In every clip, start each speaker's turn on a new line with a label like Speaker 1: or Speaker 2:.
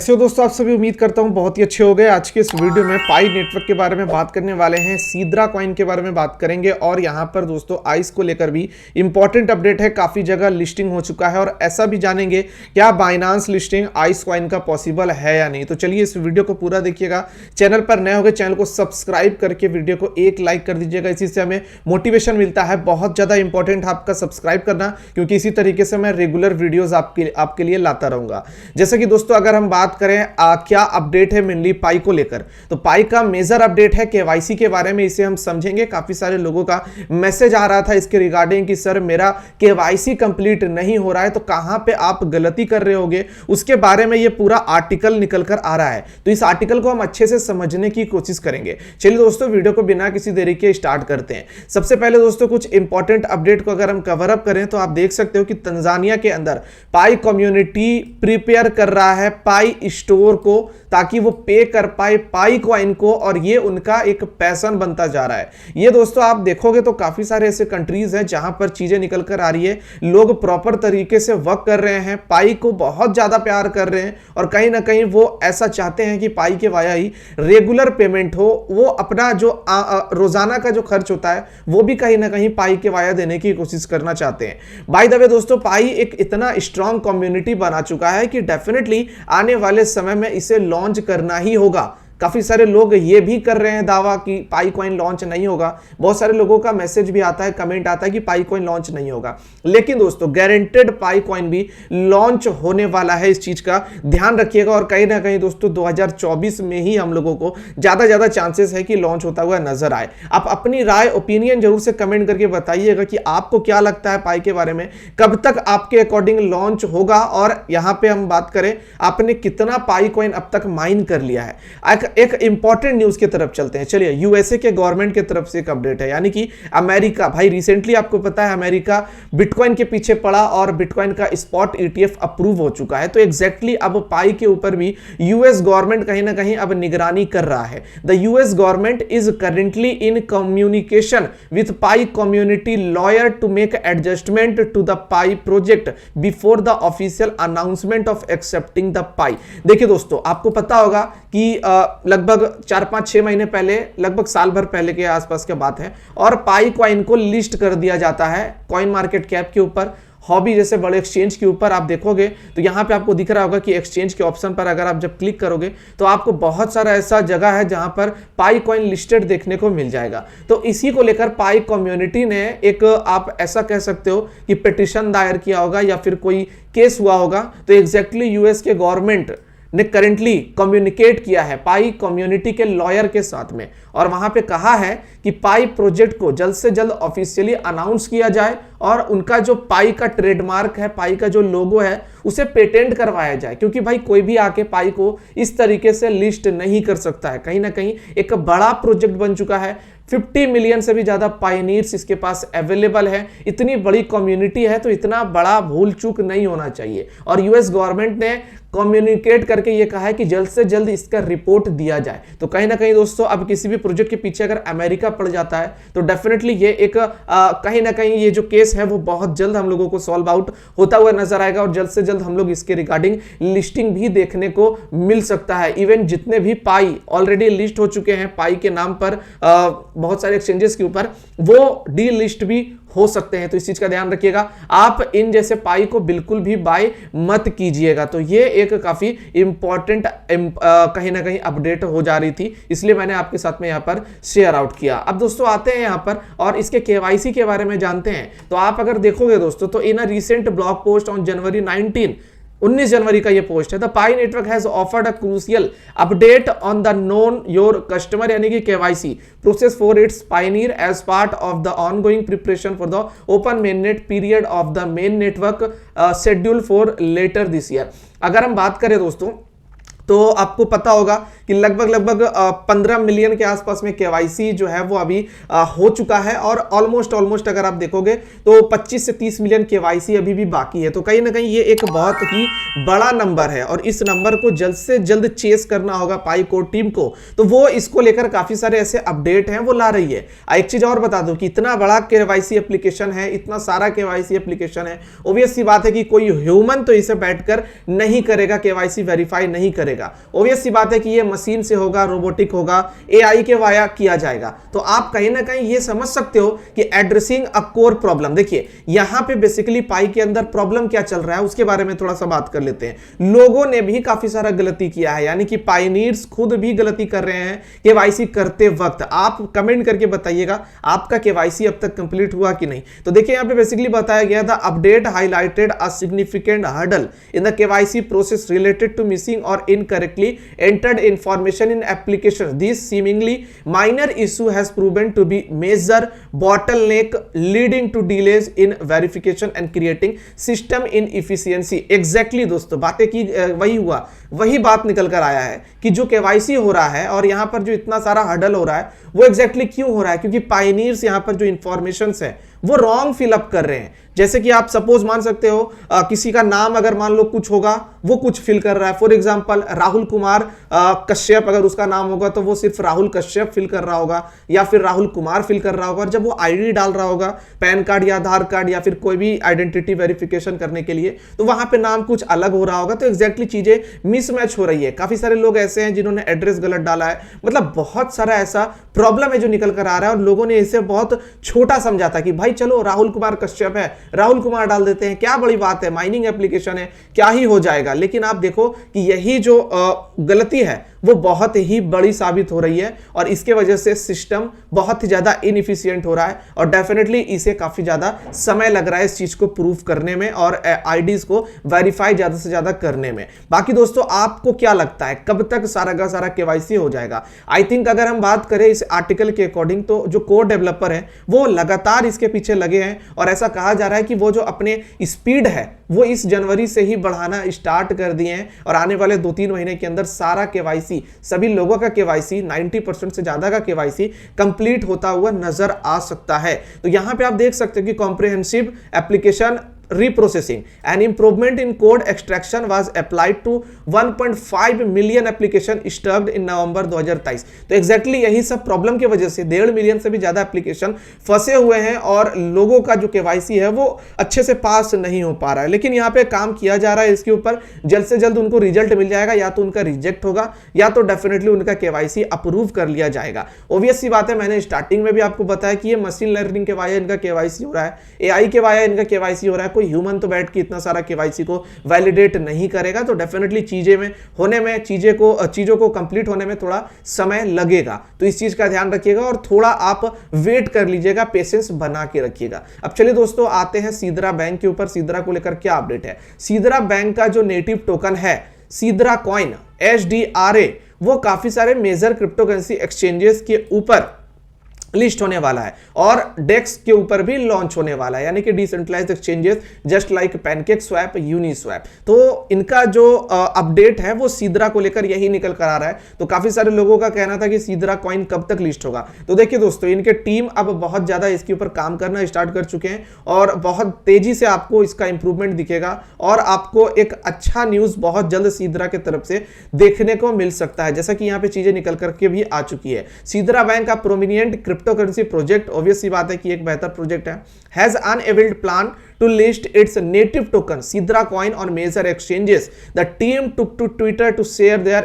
Speaker 1: कैसे हो दोस्तों, आप सभी उम्मीद करता हूं बहुत ही अच्छे हो गए। आज के इस वीडियो में पाई नेटवर्क के बारे में बात करने वाले हैं, सीद्रा कॉइन के बारे में बात करेंगे और यहां पर दोस्तों आइस को लेकर भी इंपॉर्टेंट अपडेट है। काफी जगह लिस्टिंग हो चुका है और ऐसा भी जानेंगे क्या बाइनांस लिस्टिंग आइस कॉइन का पॉसिबल है या नहीं। तो चलिए इस वीडियो को पूरा देखिएगा। चैनल पर नए हो गए चैनल को सब्सक्राइब करके वीडियो को एक लाइक कर दीजिएगा, इसी से हमें मोटिवेशन मिलता है। बहुत ज्यादा इंपॉर्टेंट है आपका सब्सक्राइब करना, क्योंकि इसी तरीके से मैं रेगुलर वीडियोस आपके लिए लाता रहूंगा। जैसे कि दोस्तों अगर हम बात करें क्या अपडेट है मेनली पाई को लेकर, तो पाई का मेजर अपडेट है केवाईसी के बारे में। इसे हम समझेंगे। काफी सारे लोगों का मैसेज आ रहा था इसके रिगार्डिंग कि सर मेरा केवाईसी कंप्लीट नहीं हो रहा है, तो कहां पे आप गलती कर रहे होगे, उसके बारे में ये पूरा आर्टिकल निकल कर आ रहा है। तो इस आर्टिकल को हम अच्छे से समझने की कोशिश करेंगे। चलिए दोस्तों वीडियो को बिना किसी देरी के स्टार्ट करते हैं। सबसे पहले दोस्तों कुछ इंपॉर्टेंट अपडेट को अगर हम कवर अप करें तो आप देख सकते हो कि तंजानिया के अंदर पाई कम्युनिटी प्रिपेयर कर रहा है पाई स्टोर को, ताकि वो पे कर पाए पाई कॉइन को, और ये उनका एक पैशन बनता जा रहा है। ये दोस्तों आप देखोगे तो काफी सारे ऐसे कंट्रीज हैं जहां पर चीजें निकल कर आ रही है, लोग प्रॉपर तरीके से वर्क कर रहे हैं, पाई को बहुत ज्यादा प्यार कर रहे हैं और कहीं ना कहीं वो ऐसा चाहते हैं कि पाई के वाया ही रेगुलर पेमेंट हो। वो अपना जो रोजाना का जो खर्च होता है वो भी कहीं ना कहीं पाई के वाया देने की कोशिश करना चाहते हैं। बाय द वे दोस्तों पाई एक इतना स्ट्रॉन्ग कम्युनिटी बना चुका है कि डेफिनेटली आने वाले समय में इसे लॉन्च करना ही होगा। काफी सारे लोग ये भी कर रहे हैं दावा कि पाई कॉइन लॉन्च नहीं होगा। बहुत सारे लोगों का मैसेज भी आता है, कमेंट आता है कि पाई कॉइन लॉन्च नहीं होगा, लेकिन दोस्तों गारंटेड पाई कॉइन भी लॉन्च होने वाला है। इस चीज का ध्यान रखिएगा और कहीं ना कहीं दोस्तों 2024 में ही हम लोगों को ज्यादा चांसेस है कि लॉन्च होता हुआ नजर आए। आप अपनी राय ओपिनियन जरूर से कमेंट करके बताइएगा कि आपको क्या लगता है पाई के बारे में, कब तक आपके अकॉर्डिंग लॉन्च होगा। और यहां पर हम बात करें आपने कितना पाई कॉइन अब तक माइन कर लिया है। एक इंपॉर्टेंट न्यूज की तरफ चलते हैं। चलिए यूएसए के गवर्नमेंट की तरफ से एक अपडेट है, यानी कि अमेरिका भाई रिसेंटली आपको पता है अमेरिका बिटकॉइन के पीछे पड़ा और बिटकॉइन का स्पॉट ईटीएफ अप्रूव हो चुका है। तो एग्जैक्टली अब पाई के ऊपर भी यूएस गवर्नमेंट कहीं ना कहीं अब निगरानी कर रहा है। The US government is currently in communication with Pi community lawyer to make adjustment to the Pi project before the official announcement of accepting the Pi. देखिए दोस्तों आपको पता होगा कि लगभग 4-5-6 महीने पहले, लगभग साल भर पहले के आसपास की बात है, और पाई कॉइन को लिस्ट कर दिया जाता है कॉइन मार्केट कैप के ऊपर, हॉबी जैसे बड़े एक्सचेंज के ऊपर। आप देखोगे तो यहां पे आपको दिख रहा होगा कि एक्सचेंज के ऑप्शन पर अगर आप जब क्लिक करोगे तो आपको बहुत सारा ऐसा जगह है जहां पर पाई कॉइन लिस्टेड देखने को मिल जाएगा। तो इसी को लेकर पाई कम्युनिटी ने एक, आप ऐसा कह सकते हो कि पिटीशन दायर किया होगा या फिर कोई केस हुआ होगा। तो एग्जैक्टली यूएस के गवर्नमेंट ने करेंटली कम्युनिकेट किया है पाई कम्युनिटी के लॉयर के साथ में, और वहां पे कहा है कि पाई प्रोजेक्ट को जल्द से जल्द ऑफिशियली अनाउंस किया जाए और उनका जो पाई का ट्रेडमार्क है, पाई का जो लोगो है, उसे पेटेंट करवाया जाए। क्योंकि भाई कोई भी आके पाई को इस तरीके से लिस्ट नहीं कर सकता है। कहीं ना कहीं एक बड़ा प्रोजेक्ट बन चुका है, 50 मिलियन से भी ज्यादा पायनियर्स इसके पास अवेलेबल है, इतनी बड़ी कम्युनिटी है, तो इतना बड़ा भूल चूक नहीं होना चाहिए। और यूएस गवर्नमेंट ने कम्युनिकेट करके ये कहा है कि जल्द से जल्द इसका रिपोर्ट दिया जाए। तो कहीं ना कहीं दोस्तों अब किसी भी प्रोजेक्ट के पीछे अगर अमेरिका पड़ जाता है तो डेफिनेटली ये एक कहीं ना कहीं ये जो केस है वो बहुत जल्द हम लोगों को सॉल्व आउट होता हुआ नजर आएगा और जल्द से जल्द हम लोग इसके रिगार्डिंग लिस्टिंग भी देखने को मिल सकता है। इवन जितने भी पाई ऑलरेडी लिस्ट हो चुके हैं पाई के नाम पर बहुत सारे एक्सचेंजेस के ऊपर, वो डी लिस्ट भी हो सकते हैं। तो इस चीज का ध्यान रखिएगा, आप इन जैसे पाई को बिल्कुल भी बाय मत कीजिएगा। तो ये एक काफी इंपॉर्टेंट कहीं ना कहीं अपडेट हो जा रही थी, इसलिए मैंने आपके साथ में यहां पर शेयर आउट किया। अब दोस्तों आते हैं यहां पर और इसके केवाईसी के बारे में जानते हैं। तो आप अगर देखोगे दोस्तों तो in a recent blog post on January 19 जनवरी का ये पोस्ट है। The Pi network has offered a crucial update on the known your customer यानी कि KYC process for its pioneer as part of the ongoing preparation for the open mainnet period of the main network schedule for later this year. अगर हम बात करें दोस्तों तो आपको पता होगा कि लगभग 15 मिलियन के आसपास में केवाईसी जो है वो अभी हो चुका है, और ऑलमोस्ट अगर आप देखोगे तो 25 से 30 मिलियन केवाईसी अभी भी बाकी है। तो कहीं ना कहीं ये एक बहुत ही बड़ा नंबर है और इस नंबर को जल्द से जल्द चेस करना होगा पाई कोर टीम को। तो वो इसको लेकर काफी सारे ऐसे अपडेट हैं वो ला रही है। एक चीज और बता दूं कि इतना बड़ा केवाईसी एप्लीकेशन है, इतना सारा केवाईसी एप्लीकेशन है, ऑब्वियस सी बात है कि कोई ह्यूमन तो इसे बैठकर नहीं करेगा, केवाईसी वेरीफाई नहीं करेगा। करेगा। ऑब्वियस सी बात है कि ये मशीन से होगा, रोबोटिक होगा, एआई के वाया किया जाएगा। तो आप कहीं ना कहीं ये समझ सकते हो कि एड्रेसिंग अ कोर प्रॉब्लम। देखिए यहां पे बेसिकली पाई के अंदर प्रॉब्लम क्या चल रहा है उसके बारे में थोड़ा सा बात कर लेते हैं। लोगों ने भी काफी सारा गलती किया है, यानी कि पायनियर्स खुद भी गलती कर रहे हैं केवाईसी करते वक्त। आप कमेंट करके बताइएगा आपका केवाईसी अब तक कंप्लीट हुआ कि नहीं। तो देखिए यहां पे बेसिकली बताया गया था, update highlighted a significant hurdle in the KYC process related to missing और incorrectly entered information in application. This seemingly minor issue has proven to be major bottleneck leading to delays in verification and creating system inefficiency। Exactly दोस्तों बातें की वही हुआ, वही बात निकल कर आया है कि जो केवाईसी हो रहा है और यहां पर जो इतना सारा हडल हो रहा है वो एग्जैक्टली क्यों हो रहा है, क्योंकि पायनियर्स यहां पर जो इंफॉर्मेशन है वो रॉन्ग फिलअप कर रहे हैं। जैसे कि आप सपोज मान सकते हो किसी का नाम अगर मान लो कुछ होगा वो कुछ फिल कर रहा है। फॉर एग्जांपल राहुल कुमार कश्यप अगर उसका नाम होगा तो वो सिर्फ राहुल कश्यप फिल कर रहा होगा या फिर राहुल कुमार फिल कर रहा होगा। और जब वो आईडी डाल रहा होगा पैन कार्ड या आधार कार्ड या फिर कोई भी आइडेंटिटी वेरिफिकेशन करने के लिए तो वहां पे नाम कुछ अलग हो रहा होगा। तो एग्जैक्टली चीजें मिसमैच हो रही है। काफी सारे लोग ऐसे हैं जिन्होंने एड्रेस गलत डाला है, मतलब बहुत सारा ऐसा प्रॉब्लम है जो निकल कर आ रहा है और लोगों ने इसे बहुत छोटा समझा था कि भाई चलो राहुल कुमार कश्यप है, राहुल कुमार डाल देते हैं, क्या बड़ी बात है, माइनिंग एप्लीकेशन है, क्या ही हो जाएगा। लेकिन आप देखो कि यही जो गलती है वो बहुत ही बड़ी साबित हो रही है और इसके वजह से सिस्टम बहुत ही ज्यादा इनएफिशिएंट हो रहा है और डेफिनेटली इसे काफी ज्यादा समय लग रहा है इस चीज को प्रूव करने में और आईडीज को वेरीफाई ज्यादा से ज्यादा करने में। बाकी दोस्तों आपको क्या लगता है कब तक सारा का सारा केवाईसी हो जाएगा? आई थिंक अगर हम बात करें इस आर्टिकल के अकॉर्डिंग तो जो कोड डेवलपर है वो लगातार इसके पीछे लगे हैं और ऐसा कहा जा रहा है कि वो जो अपने स्पीड है वो इस जनवरी से ही बढ़ाना स्टार्ट कर दिए हैं और आने वाले 2-3 महीने के अंदर सारा केवाईसी, सभी लोगों का केवाईसी 90% से ज्यादा का केवाईसी कंप्लीट होता हुआ नजर आ सकता है। तो यहां पे आप देख सकते हो कि comprehensive application reprocessing an improvement in code extraction was applied to 1.5 million application stuck in November 2023। तो एग्जैक्टली यही सब प्रॉब्लम की वजह से 1.5 मिलियन से भी ज्यादा एप्लीकेशन फंसे हुए हैं और लोगों का जो केवाईसी है वो अच्छे से पास नहीं हो पा रहा है। लेकिन यहाँ पे काम किया जा रहा है इसके ऊपर, जल्द से जल्द उनको रिजल्ट मिल जाएगा, या तो उनका रिजेक्ट होगा या तो डेफिनेटली उनका केवाईसी अप्रूव कर लिया जाएगा। ऑब्वियस सी बात है, मैंने स्टार्टिंग में भी आपको बताया कि ये मशीन लर्निंग के वाया इनका केवाईसी हो रहा है, एआई के वाया इनका केवाईसी हो रहा है। कोई ह्यूमन तो बैठ के इतना सारा केवाईसी को वैलिडेट नहीं करेगा। तो डेफिनेटली चीजें में होने में चीजों को कंप्लीट होने में थोड़ा समय लगेगा। तो इस चीज का ध्यान रखिएगा और थोड़ा आप वेट कर लीजिएगा, पेशेंस बना के रखिएगा। अब चलिए दोस्तों आते हैं सीदरा बैंक के ऊपर। सीदरा को लेकर क्या अपडेट है? सीदरा बैंक का जो नेटिव टोकन है सीदरा कॉइन SDRA वो काफी सारे मेजर क्रिप्टो करेंसी एक्सचेंजेस के ऊपर लिस्ट होने वाला है और डेक्स के ऊपर भी लॉन्च होने वाला है, यानी कि decentralized exchanges just like PancakeSwap, Uniswap. तो इनका जो अपडेट है वो सीदरा को लेकर यही निकल कर आ रहा है। तो काफी सारे लोगों का कहना था कि सीदरा कॉइन कब तक लिस्ट होगा। तो देखिए दोस्तों इनके टीम अब बहुत ज्यादा इसके ऊपर काम करना स्टार्ट कर चुके हैं और बहुत तेजी से आपको इसका इंप्रूवमेंट दिखेगा और आपको एक अच्छा न्यूज बहुत जल्द सीदरा की तरफ से देखने को मिल सकता है, जैसा कि यहाँ पे चीजें निकल करके भी आ चुकी है। सीदरा बैंक का प्रोमिनिएंट क्रिप्टोकरेंसी प्रोजेक्ट, ऑब्वियस सी बात है कि एक बेहतर प्रोजेक्ट है, has unveiled plan to list its native token Sidra coin on major exchanges. The team took to Twitter to share their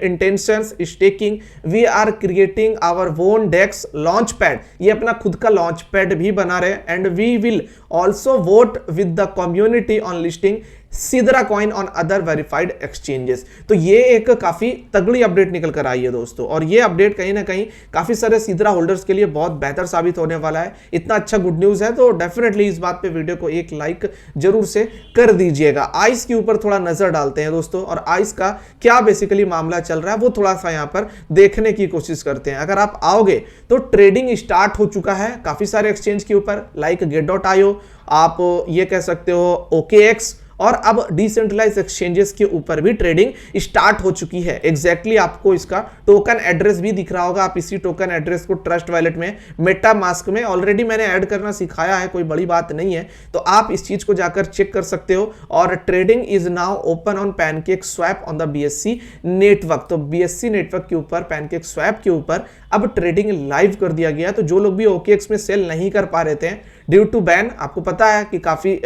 Speaker 1: intentions staking we are creating our own DEX launchpad। ये अपना खुद का launchpad भी बना रहे हैं and we will also vote with the community on listing Sidra coin on other verified exchanges. तो ये एक काफी तगड़ी अपडेट निकल कर आई है दोस्तों और ये अपडेट कहीं ना कहीं काफी सारे सीदरा होल्डर्स के लिए बहुत बेहतर साबित होने वाला है। इतना अच्छा गुड न्यूज है तो डेफिनेटली इस बात पे वीडियो को एक लाइक जरूर से कर दीजिएगा। आइस के ऊपर थोड़ा नजर डालते हैं दोस्तों और आइस का क्या बेसिकली मामला चल रहा है वो थोड़ा सा यहाँ पर देखने की कोशिश करते हैं। अगर आप आओगे तो ट्रेडिंग स्टार्ट हो चुका है काफी सारे एक्सचेंज के ऊपर, लाइक get.io, आप ये कह सकते हो OKX, और अब डिसेंट्रलाइज्ड एक्सचेंजेस के ऊपर भी ट्रेडिंग स्टार्ट हो चुकी है। एग्जैक्टली आपको इसका टोकन एड्रेस भी दिख रहा होगा। आप इसी टोकन एड्रेस को ट्रस्ट वॉलेट में, मेटामास्क में ऑलरेडी मैंने ऐड करना सिखाया है, कोई बड़ी बात नहीं है। तो आप इस चीज को जाकर चेक कर सकते हो। और trading is now open on pancake swap on the BSC network. तो BSC नेटवर्क के ऊपर पैनकेक स्वैप के ऊपर अब ट्रेडिंग लाइव कर दिया गया। तो जो लोग भी OKX में सेल नहीं कर पा रहे थे ड्यू टू बैन, आपको पता है कि काफी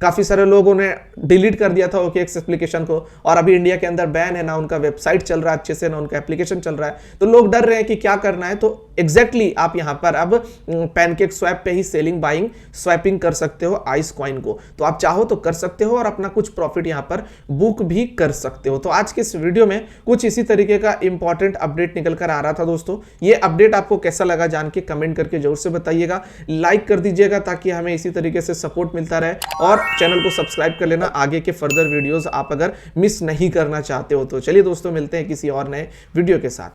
Speaker 1: काफी सारे लोगों ने डिलीट कर दिया था OKX एप्लीकेशन को, और अभी इंडिया के अंदर बैन है, ना उनका वेबसाइट चल रहा है अच्छे से, ना उनका एप्लीकेशन चल रहा है। तो लोग डर रहे हैं कि क्या करना है। तो एग्जैक्टली आप यहां पर अब पैनकेक स्वैप पे ही सेलिंग बाइंग स्वैपिंग कर सकते हो आइस कॉइन को। तो आप चाहो तो कर सकते हो और अपना कुछ प्रॉफिट यहां पर बुक भी कर सकते हो। तो आज के इस वीडियो में कुछ इसी तरीके का इंपॉर्टेंट अपडेट निकल कर आ रहा था दोस्तों। ये अपडेट आपको कैसा लगा जान के कमेंट करके जरूर से बताइएगा, लाइक कर दीजिएगा ताकि हमें इसी तरीके से सपोर्ट मिलता रहे, और चैनल को सब्सक्राइब कर लेना आगे के फर्दर वीडियोस आप अगर मिस नहीं करना चाहते हो तो। चलिए दोस्तों, मिलते हैं किसी और नए वीडियो के साथ।